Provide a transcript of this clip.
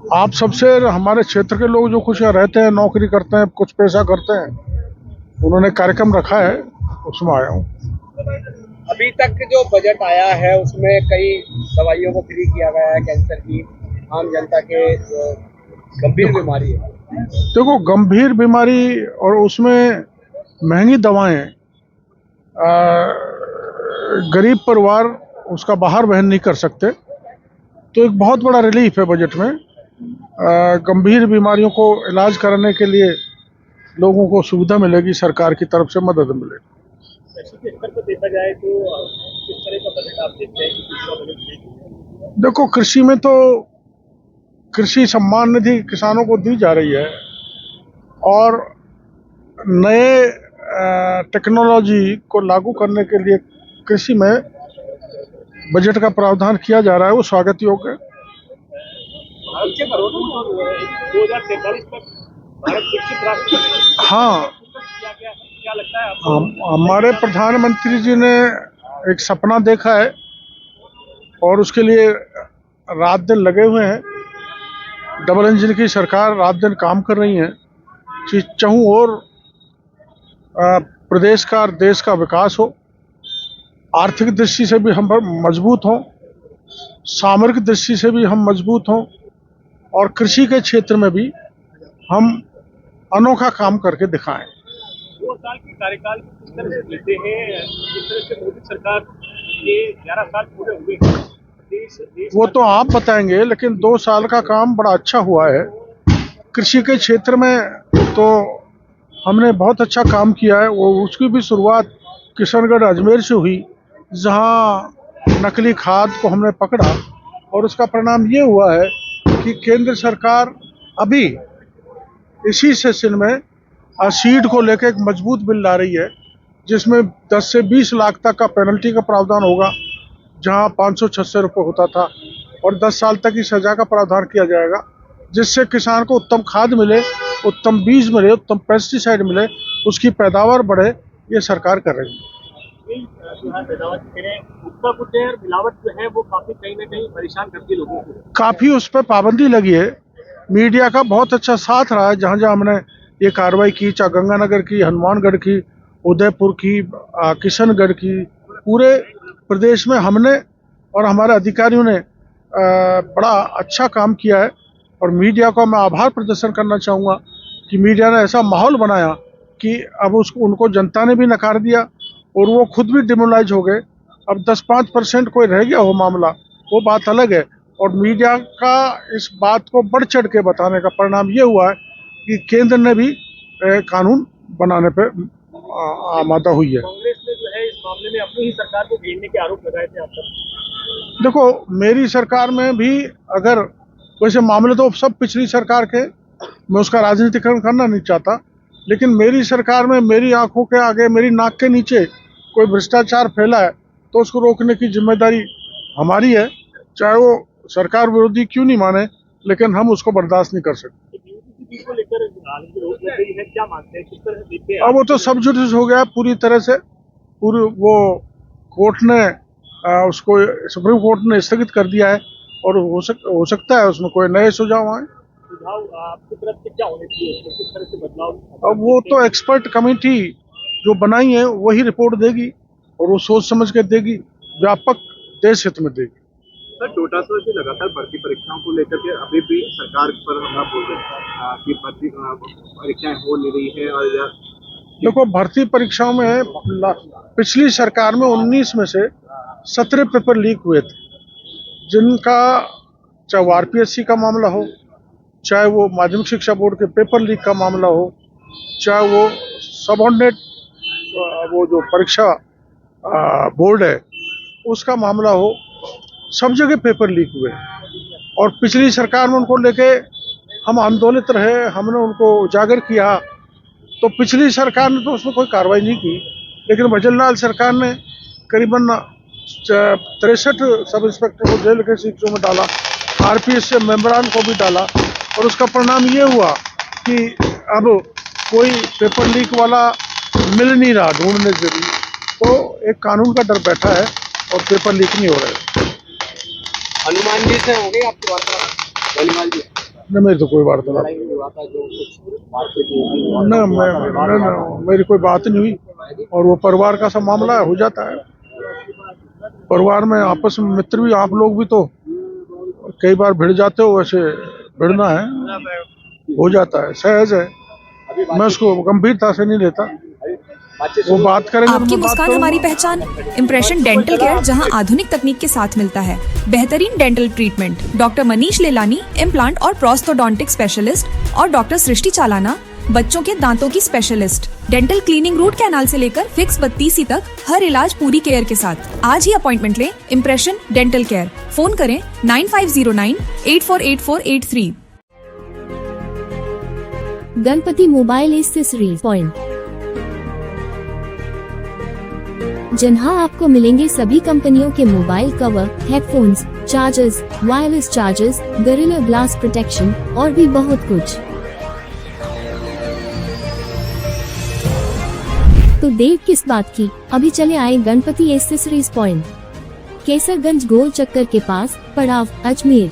आप सबसे हमारे क्षेत्र के लोग जो कुछ रहते हैं, नौकरी करते हैं, कुछ पैसा करते हैं, उन्होंने कार्यक्रम रखा है, उसमें आया हूँ। अभी तक जो बजट आया है उसमें कई दवाइयों को फ्री किया गया है, कैंसर की आम जनता के जो गंभीर बीमारी है। देखो, गंभीर बीमारी और उसमें महंगी दवाएं, गरीब परिवार उसका बाहर वहन नहीं कर सकते, तो एक बहुत बड़ा रिलीफ है बजट में। गंभीर बीमारियों को इलाज कराने के लिए लोगों को सुविधा मिलेगी, सरकार की तरफ से मदद मिलेगी। कृषि के स्तर पर देखा जाए तो किस तरह का बजट आप देखते हैं कि किसका बजट? देखो, कृषि में तो कृषि सम्मान निधि किसानों को दी जा रही है और नए टेक्नोलॉजी को लागू करने के लिए कृषि में बजट का प्रावधान किया जा रहा है, वो स्वागत योग्य है। भारत के करोड़ों 2043 तक भारत विकसित राष्ट्र बनेगा। हाँ, क्या लगता है आपको? हमारे प्रधानमंत्री जी ने एक सपना देखा है और उसके लिए रात दिन लगे हुए हैं। डबल इंजन की सरकार रात दिन काम कर रही है कि चहु और प्रदेश का और देश का विकास हो, आर्थिक दृष्टि से भी हम मजबूत हों, सामरिक दृष्टि से भी हम मजबूत हों और कृषि के क्षेत्र में भी हम अनोखा काम करके दिखाएं। 2 साल के कार्यकाल किस तरह से लेते हैं, जिस तरह से मोदी सरकार के 11 साल पूरे हुए हैं, देश वो तो आप बताएंगे, लेकिन 2 साल का काम बड़ा अच्छा हुआ है। कृषि के क्षेत्र में तो हमने बहुत अच्छा काम किया है। वो उसकी भी शुरुआत किशनगढ़ अजमेर से हुई, जहां नकली खाद को हमने पकड़ा और उसका परिणाम ये हुआ है कि केंद्र सरकार अभी इसी सेशन में सीड को लेकर एक मजबूत बिल ला रही है, जिसमें 10 से 20 लाख तक का पेनल्टी का प्रावधान होगा, जहां 500-600 रुपये होता था, और 10 साल तक की सजा का प्रावधान किया जाएगा, जिससे किसान को उत्तम खाद मिले, उत्तम बीज मिले, उत्तम पेस्टिसाइड मिले, उसकी पैदावार बढ़े। ये सरकार कर रही है। उसका कुछ है, मिलावट जो है वो काफी कहीं ना कहीं परेशान करती है लोगों को। काफ़ी उस पर पाबंदी लगी है। मीडिया का बहुत अच्छा साथ रहा है, जहाँ जहाँ हमने ये कार्रवाई की, चाहे गंगानगर की, हनुमानगढ़ की, उदयपुर की, किशनगढ़ की, पूरे प्रदेश में हमने और हमारे अधिकारियों ने बड़ा अच्छा काम किया है। और मीडिया का मैं आभार प्रदर्शन करना चाहूँगा कि मीडिया ने ऐसा माहौल बनाया कि अब उसको उनको जनता ने भी नकार दिया और वो खुद भी डिमोलाइज हो गए। अब 10-5% कोई रह गया हो मामला, वो बात अलग है। और मीडिया का इस बात को बढ़ चढ़ के बताने का परिणाम ये हुआ है कि केंद्र ने भी कानून बनाने पे आमादा हुई है। कांग्रेस ने जो है इस मामले में अपनी ही सरकार को घेरने के आरोप लगाए थे आप सब। देखो, मेरी सरकार में भी अगर वैसे मामले तो सब पिछली सरकार के, मैं उसका राजनीतिकरण करना नहीं चाहता, लेकिन मेरी सरकार में मेरी आंखों के आगे, मेरी नाक के नीचे कोई भ्रष्टाचार फैला है तो उसको रोकने की जिम्मेदारी हमारी है, चाहे वो सरकार विरोधी क्यों नहीं माने, लेकिन हम उसको बर्दाश्त नहीं कर सकते। क्या मानते हैं, किस तरह से देखते हैं? अब वो तो सब जुडिस हो गया पूरी तरह से। पूरी वो कोर्ट ने उसको, सुप्रीम कोर्ट ने स्थगित कर दिया है और हो सकता है उसमें कोई नए सुझाव आए। सुझाव आपकी तरफ से क्या होने चाहिए, किस तरह से बदलाव? अब वो तो एक्सपर्ट कमेटी जो बनाई है वही रिपोर्ट देगी और वो सोच समझ के देगी, व्यापक देश हित में देगी। सर, डोटासरा की लगातार भर्ती परीक्षाओं को लेकर के अभी भी सरकार पर हमला बोल रहे हैं कि भर्ती परीक्षाएं हो नहीं रही है। और देखो, भर्ती परीक्षाओं में पिछली सरकार में 19 में से 17 पेपर लीक हुए थे, जिनका चाहे वो आरपीएससी का मामला हो, चाहे वो माध्यमिक शिक्षा बोर्ड के पेपर लीक का मामला हो, चाहे वो सबऑर्डिनेट वो जो परीक्षा बोर्ड है उसका मामला हो, सब जगह पेपर लीक हुए। और पिछली सरकार में उनको लेके हम आंदोलित रहे, हमने उनको उजागर किया, तो पिछली सरकार ने तो उसमें कोई कार्रवाई नहीं की, लेकिन भजनलाल सरकार ने करीबन 63 सब इंस्पेक्टर को जेल के सीटों में डाला, आरपीएस से मेंबरान को भी डाला, और उसका परिणाम ये हुआ कि अब कोई पेपर लीक वाला मिल नहीं रहा ढूंढने से भी, तो एक कानून का डर बैठा है और पेपर लीक नहीं हो रहे। हनुमान जी से हो गई आपकी वार्ता? हनुमान जी नहीं, मेरी तो कोई वार्तालाप लड़ाई हुआ था जो कुछ मारपीट हुई थी मेरी कोई बात नहीं हुई। और वो परिवार का सब मामला है, हो जाता है परिवार में आपस में। मित्र भी आप लोग भी तो कई बार भिड़ जाते हो, वैसे भिड़ना है, हो जाता है, सहज है। मैं उसको गंभीरता से नहीं लेता। वो बात करेंगे तो आपकी मैं बात मुस्कान करूंगा। हमारी पहचान। इम्प्रेशन डेंटल केयर, जहां आधुनिक तकनीक के साथ मिलता है बेहतरीन dental treatment. Doctor Manish Lelani, implant और प्रोस्थोडोंटिक स्पेशलिस्ट, और डॉक्टर सृष्टि चालाना, बच्चों के दांतों की specialist. Dental cleaning, root canal से लेकर फिक्स बत्तीसी तक, हर इलाज पूरी केयर के साथ। आज ही अपॉइंटमेंट लें। Impression dental care. फोन करें 9509 848483। गणपति मोबाइल एक्सेसरीज पॉइंट, जहां आपको मिलेंगे सभी कंपनियों के mobile cover, headphones, chargers, wireless chargers, gorilla glass protection और भी बहुत कुछ। तो देर किस बात की, अभी चले आए गणपति एक्सेसरीज पॉइंट, केसरगंज गोल चक्कर के पास, पड़ाव, अजमेर।